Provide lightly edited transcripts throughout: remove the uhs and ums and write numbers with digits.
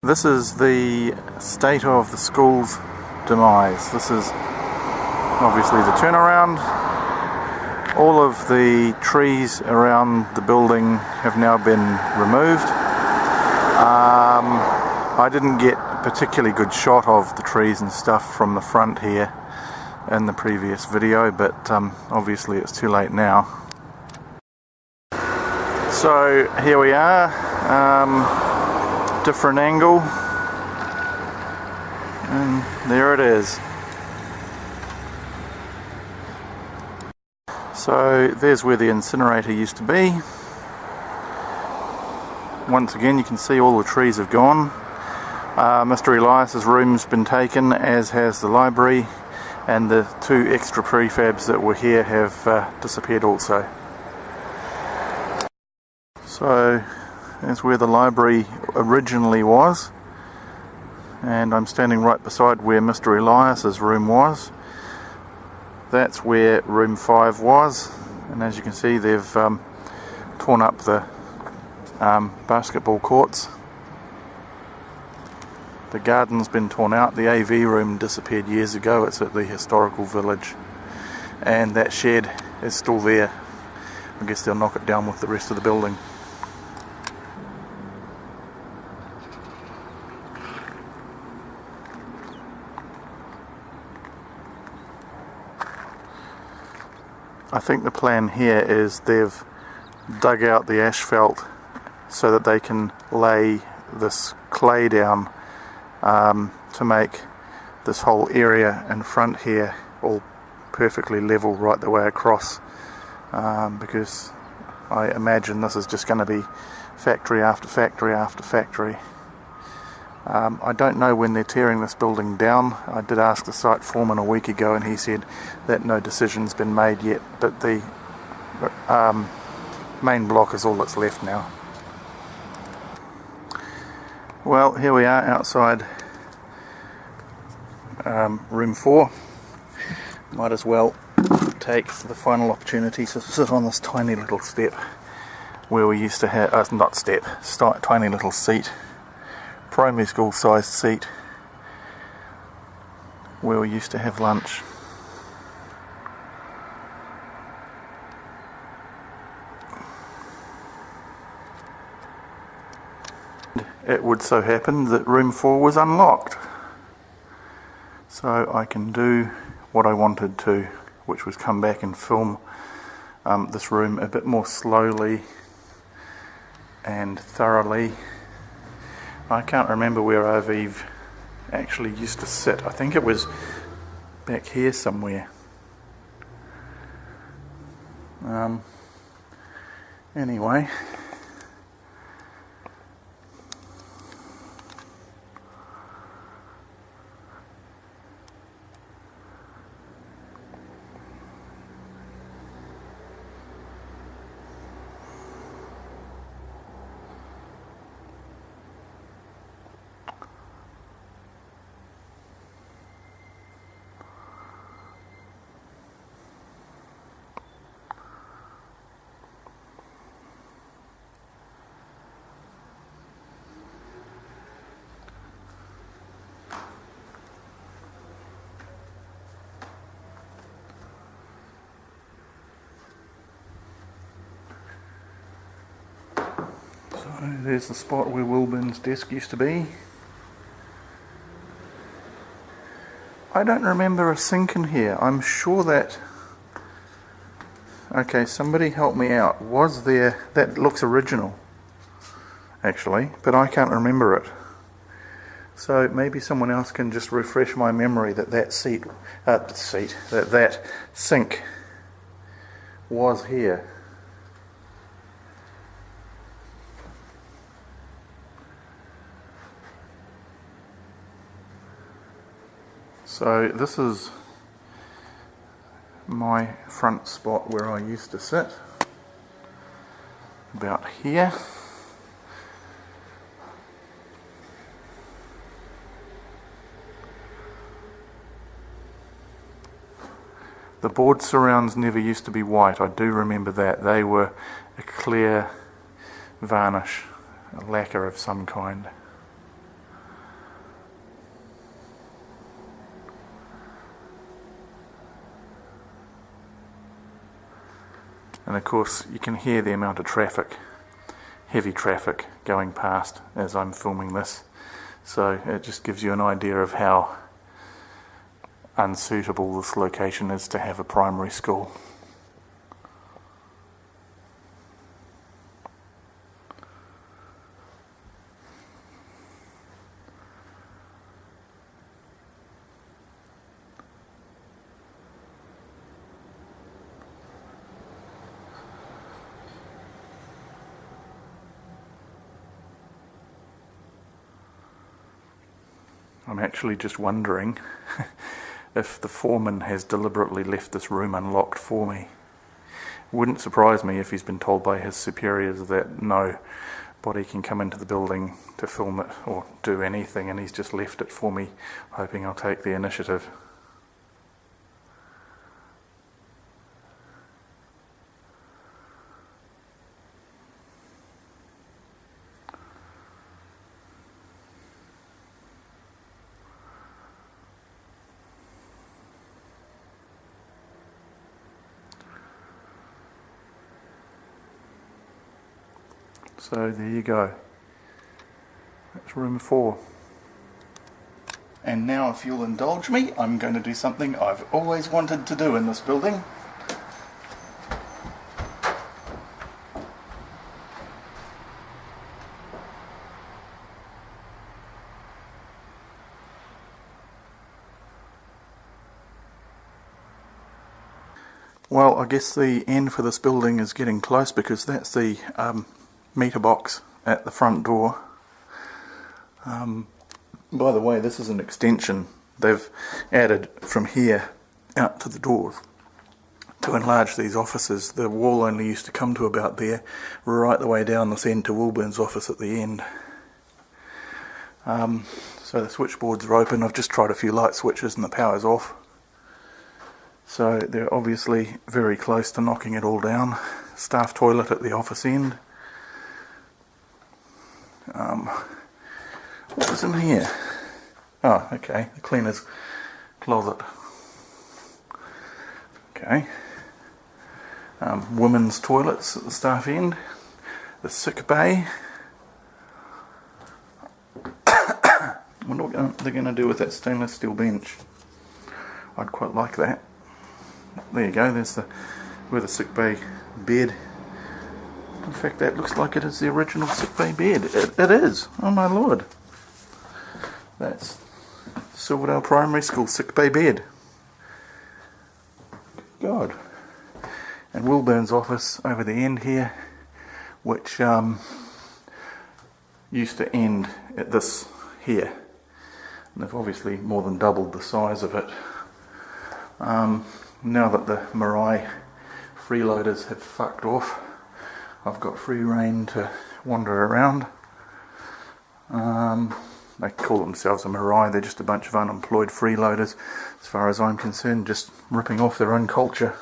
This is the state of the school's demise. This is obviously the turnaround. All of the trees around the building have now been removed. I didn't get a particularly good shot of the trees and stuff from the front here in the previous video, but obviously it's too late now. So here we are. Different angle, and there it is. So there's where the incinerator used to be. Once again you can see all the trees have gone. Mr. Elias's room's been taken, as has the library, and the two extra prefabs that were here have disappeared also. So that's where the library originally was, and I'm standing right beside where Mr. Elias's room was. That's where room 5 was, and as you can see they've torn up the basketball courts. The garden's been torn out. The AV room disappeared years ago. It's at the historical village, and that shed is still there. I guess they'll knock it down with the rest of the building. I think the plan here is they've dug out the asphalt so that they can lay this clay down to make this whole area in front here all perfectly level right the way across, because I imagine this is just going to be factory after factory after factory. I don't know when they're tearing this building down. I did ask the site foreman a week ago and he said that no decision's been made yet, but the main block is all that's left now. Well, here we are outside room 4. Might as well take the final opportunity to sit on this tiny little step where we used to have, tiny little seat, primary school sized seat, where we used to have lunch. It would so happen that room 4 was unlocked, so I can do what I wanted to, which was come back and film this room a bit more slowly and thoroughly. I can't remember where Aviv actually used to sit. I think it was back here somewhere. Anyway. So there's the spot where Wilburn's desk used to be. I don't remember a sink in here. I'm sure that... Okay, somebody help me out. Was there... That looks original, actually, but I can't remember it. So maybe someone else can just refresh my memory that that sink was here. So this is my front spot where I used to sit, about here. The board surrounds never used to be white, I do remember that. They were a clear varnish, a lacquer of some kind. And of course you can hear the amount of traffic, heavy traffic, going past as I'm filming this. So it just gives you an idea of how unsuitable this location is to have a primary school. I'm actually just wondering if the foreman has deliberately left this room unlocked for me. It wouldn't surprise me if he's been told by his superiors that nobody can come into the building to film it or do anything, and he's just left it for me, hoping I'll take the initiative. So there you go. That's room 4. And now, if you'll indulge me, I'm going to do something I've always wanted to do in this building. Well, I guess the end for this building is getting close, because that's the meter box at the front door. By the way, this is an extension they've added from here out to the doors to enlarge these offices. The wall only used to come to about there, right the way down this end to Wilburn's office at the end. So the switchboards are open. I've just tried a few light switches and the power's off. So they're obviously very close to knocking it all down. Staff toilet at the office end. What was in here? Oh, okay, the cleaner's closet. Okay. Women's toilets at the staff end. The sick bay. I wonder what they're going to do with that stainless steel bench. I'd quite like that. There you go, there's where the sick bay bed. In fact, that looks like it is the original sick bay bed. It is. Oh my lord. That's Silverdale Primary School sick bay bed. God. And Wilburn's office over the end here, which used to end at this here. And they've obviously more than doubled the size of it. Now that the Mirai freeloaders have fucked off, I've got free rein to wander around. They call themselves a Mirai, they're just a bunch of unemployed freeloaders, as far as I'm concerned, just ripping off their own culture.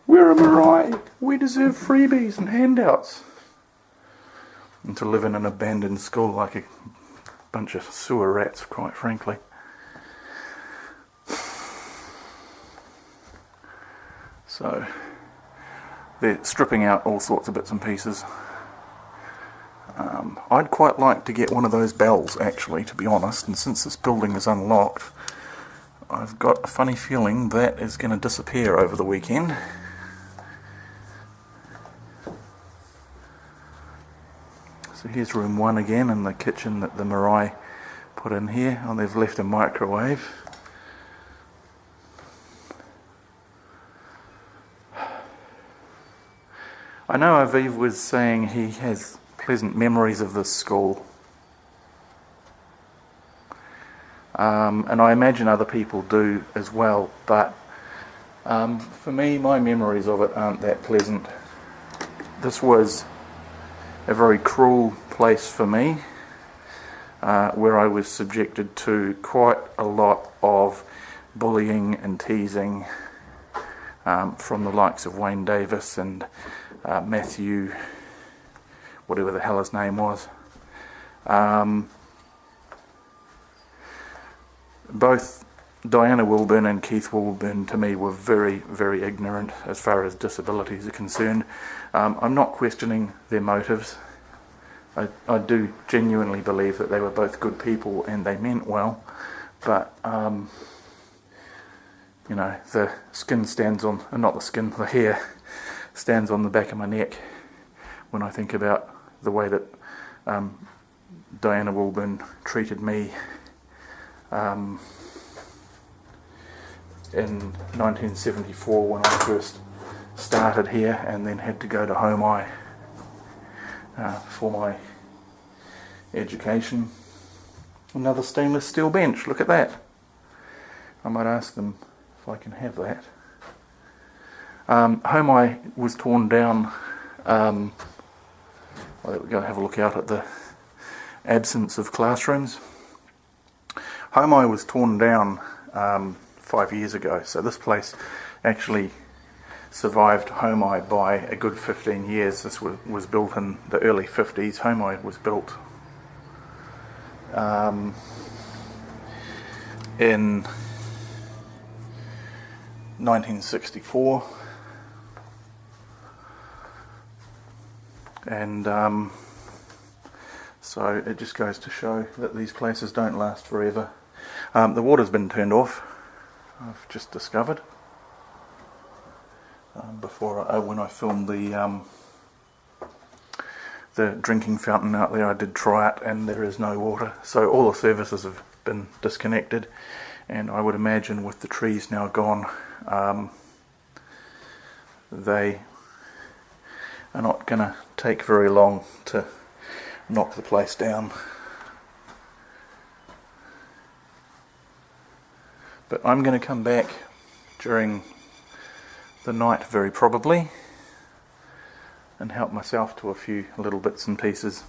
We're a Mirai, we deserve freebies and handouts. And to live in an abandoned school like a bunch of sewer rats, quite frankly. So they're stripping out all sorts of bits and pieces. I'd quite like to get one of those bells, actually, to be honest, and since this building is unlocked, I've got a funny feeling that is going to disappear over the weekend. So here's room 1 again, and the kitchen that the Mirai put in here. Oh, they've left a microwave. I know Aviv was saying he has pleasant memories of this school. And I imagine other people do as well, but for me, my memories of it aren't that pleasant. This was a very cruel place for me, where I was subjected to quite a lot of bullying and teasing from the likes of Wayne Davis and Matthew, whatever the hell his name was. Both Diana Wilburn and Keith Wilburn to me were very, very ignorant as far as disabilities are concerned. I'm not questioning their motives. I do genuinely believe that they were both good people and they meant well, but you know, the skin stands on, not the skin, the hair stands on the back of my neck when I think about the way that Diana Wilburn treated me in 1974 when I first started here, and then had to go to Home Eye for my education. Another stainless steel bench, look at that. I might ask them if I can have that. Home Eye was torn down. Well, there we go, have a look out at the absence of classrooms. Home Eye was torn down 5 years ago, so this place actually survived Home Eye by a good 15 years. This was built in the early 50s. Home Eye was built in 1964, and so it just goes to show that these places don't last forever. The water's been turned off, I've just discovered. When I filmed the drinking fountain out there, I did try it and there is no water, so all the services have been disconnected, and I would imagine with the trees now gone, they are not going to take very long to knock the place down. But I'm going to come back during the night very probably and help myself to a few little bits and pieces.